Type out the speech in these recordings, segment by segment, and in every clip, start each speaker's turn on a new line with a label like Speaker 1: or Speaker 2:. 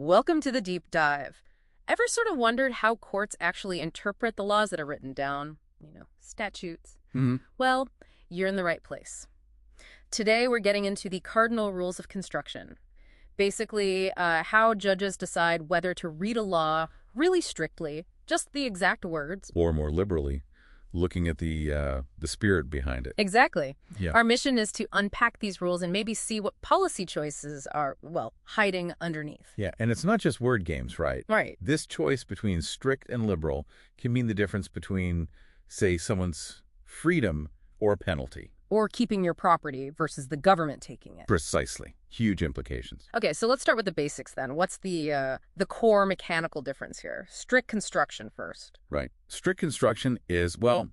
Speaker 1: Welcome to the deep dive. Ever sort of wondered how courts actually interpret the laws that are written down? Statutes. Well, you're in the right place. Today, we're getting into the cardinal rules of construction. Basically, how judges decide whether to read a law really strictly, just the exact words.
Speaker 2: Or more liberally, looking at the spirit behind it.
Speaker 1: Exactly.
Speaker 2: Yeah.
Speaker 1: Our mission is to unpack these rules and maybe see what policy choices are, well, hiding underneath.
Speaker 2: Yeah, and it's not just word games, right?
Speaker 1: Right.
Speaker 2: This choice between strict and liberal can mean the difference between, say, someone's freedom or penalty.
Speaker 1: Or keeping your property versus the government taking it.
Speaker 2: Precisely. Huge implications.
Speaker 1: Okay, so let's start with the basics then. What's the core mechanical difference here? Strict construction first.
Speaker 2: Right. Strict construction is, well,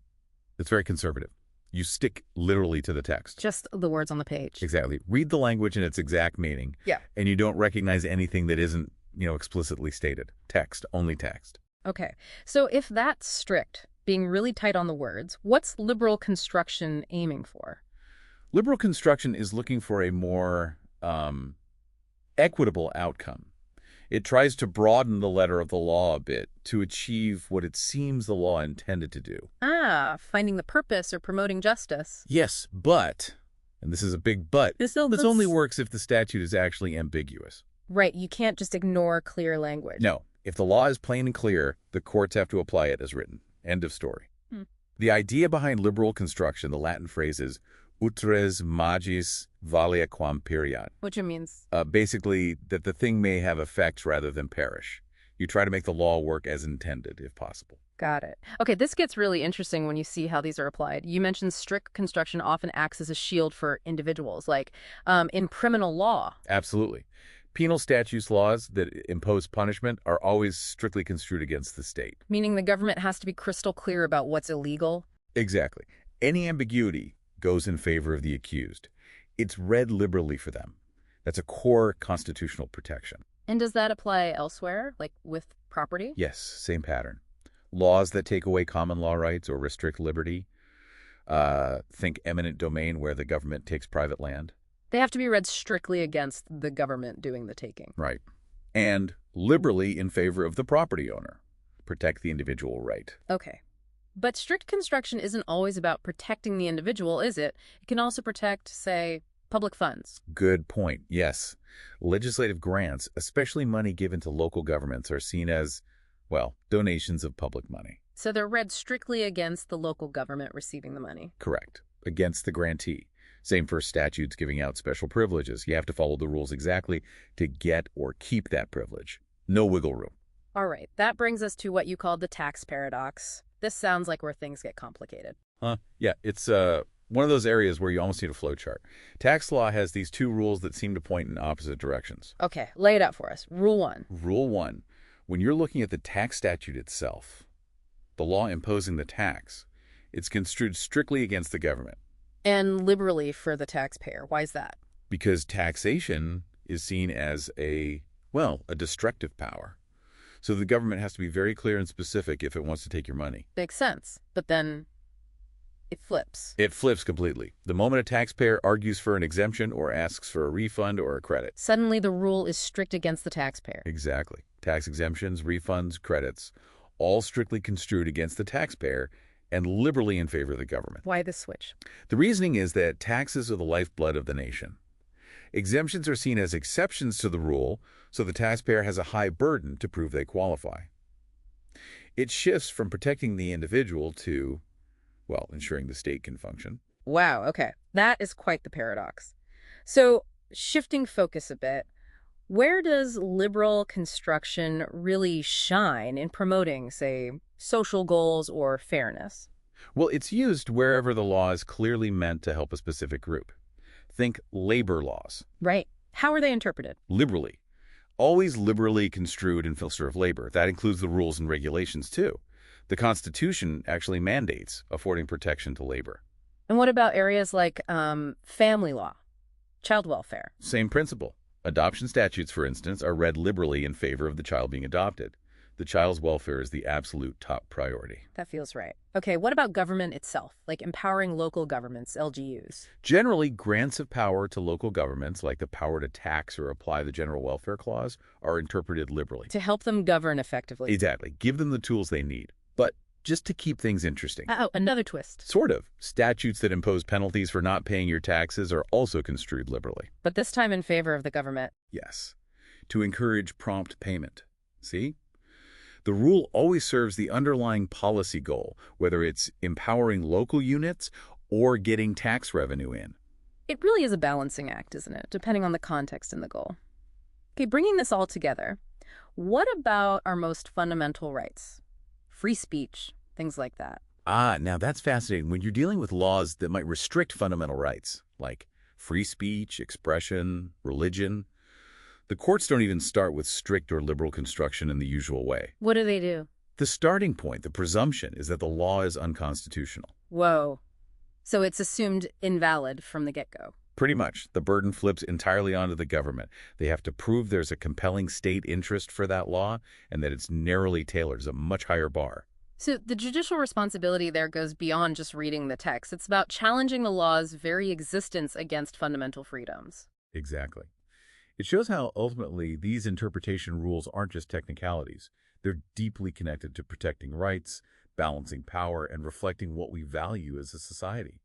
Speaker 2: it's very conservative. You stick literally to the text.
Speaker 1: Just the words on the page.
Speaker 2: Exactly. Read the language in its exact meaning.
Speaker 1: Yeah.
Speaker 2: And you don't recognize anything that isn't, explicitly stated. Text, only text.
Speaker 1: Okay, so if that's strict, being really tight on the words, what's liberal construction aiming for?
Speaker 2: Liberal construction is looking for a more equitable outcome. It tries to broaden the letter of the law a bit to achieve what it seems the law intended to do.
Speaker 1: Finding the purpose or promoting justice.
Speaker 2: Yes, but, and this is a big but, this only works if the statute is actually ambiguous.
Speaker 1: Right, you can't just ignore clear language.
Speaker 2: No, if the law is plain and clear, the courts have to apply it as written. End of story. The idea behind liberal construction, the Latin phrase is adheres magis valeat quam pereat.
Speaker 1: Which means?
Speaker 2: Basically, that the thing may have effects rather than perish. You try to make the law work as intended, if possible.
Speaker 1: Got it. Okay, this gets really interesting when you see how these are applied. You mentioned strict construction often acts as a shield for individuals, like in criminal law.
Speaker 2: Absolutely. Penal statutes laws that impose punishment are always strictly construed against the state.
Speaker 1: Meaning the government has to be crystal clear about what's illegal?
Speaker 2: Exactly. Any ambiguity goes in favor of the accused. It's read liberally for them. That's a core constitutional protection.
Speaker 1: And does that apply elsewhere, like with property?
Speaker 2: Yes, same pattern. Laws that take away common law rights or restrict liberty. Think eminent domain where the government takes private land.
Speaker 1: They have to be read strictly against the government doing the taking.
Speaker 2: Right. And liberally in favor of the property owner. Protect the individual right.
Speaker 1: Okay. But strict construction isn't always about protecting the individual, is it? It can also protect, say, public funds.
Speaker 2: Good point, yes. Legislative grants, especially money given to local governments, are seen as, well, donations of public money.
Speaker 1: So they're read strictly against the local government receiving the money.
Speaker 2: Correct. Against the grantee. Same for statutes giving out special privileges. You have to follow the rules exactly to get or keep that privilege. No wiggle room.
Speaker 1: All right, that brings us to what you called the tax paradox. This sounds like where things get complicated.
Speaker 2: Yeah, it's one of those areas where you almost need a flowchart. Tax law has these two rules that seem to point in opposite directions.
Speaker 1: Okay, lay it out for us. Rule 1.
Speaker 2: Rule 1. When you're looking at the tax statute itself, the law imposing the tax, it's construed strictly against the government.
Speaker 1: And liberally for the taxpayer. Why is that?
Speaker 2: Because taxation is seen as a destructive power. So the government has to be very clear and specific if it wants to take your money.
Speaker 1: Makes sense. But then it flips.
Speaker 2: It flips completely. The moment a taxpayer argues for an exemption or asks for a refund or a credit.
Speaker 1: Suddenly the rule is strict against the taxpayer.
Speaker 2: Exactly. Tax exemptions, refunds, credits, all strictly construed against the taxpayer and liberally in favor of the government.
Speaker 1: Why the switch?
Speaker 2: The reasoning is that taxes are the lifeblood of the nation. Exemptions are seen as exceptions to the rule, so the taxpayer has a high burden to prove they qualify. It shifts from protecting the individual to, ensuring the state can function.
Speaker 1: Wow, okay. That is quite the paradox. So, shifting focus a bit, where does liberal construction really shine in promoting, say, social goals or fairness?
Speaker 2: Well, it's used wherever the law is clearly meant to help a specific group. Think labor laws.
Speaker 1: Right. How are they interpreted?
Speaker 2: Liberally. Always liberally construed in favor of labor. That includes the rules and regulations, too. The Constitution actually mandates affording protection to labor.
Speaker 1: And what about areas like family law, child welfare?
Speaker 2: Same principle. Adoption statutes, for instance, are read liberally in favor of the child being adopted. The child's welfare is the absolute top priority.
Speaker 1: That feels right. Okay, what about government itself, like empowering local governments, LGUs?
Speaker 2: Generally, grants of power to local governments, like the power to tax or apply the General Welfare Clause, are interpreted liberally.
Speaker 1: To help them govern effectively.
Speaker 2: Exactly. Give them the tools they need. But just to keep things interesting.
Speaker 1: Oh, another twist.
Speaker 2: Sort of. Statutes that impose penalties for not paying your taxes are also construed liberally.
Speaker 1: But this time in favor of the government.
Speaker 2: Yes. To encourage prompt payment. See? The rule always serves the underlying policy goal, whether it's empowering local units or getting tax revenue in.
Speaker 1: It really is a balancing act, isn't it, depending on the context and the goal. Okay, bringing this all together, what about our most fundamental rights? Free speech, things like that.
Speaker 2: Now that's fascinating. When you're dealing with laws that might restrict fundamental rights, like free speech, expression, religion, the courts don't even start with strict or liberal construction in the usual way.
Speaker 1: What do?
Speaker 2: The starting point, the presumption, is that the law is unconstitutional.
Speaker 1: Whoa. So it's assumed invalid from the get-go.
Speaker 2: Pretty much. The burden flips entirely onto the government. They have to prove there's a compelling state interest for that law and that it's narrowly tailored, a much higher bar.
Speaker 1: So the judicial responsibility there goes beyond just reading the text. It's about challenging the law's very existence against fundamental freedoms.
Speaker 2: Exactly. It shows how, ultimately, these interpretation rules aren't just technicalities. They're deeply connected to protecting rights, balancing power, and reflecting what we value as a society.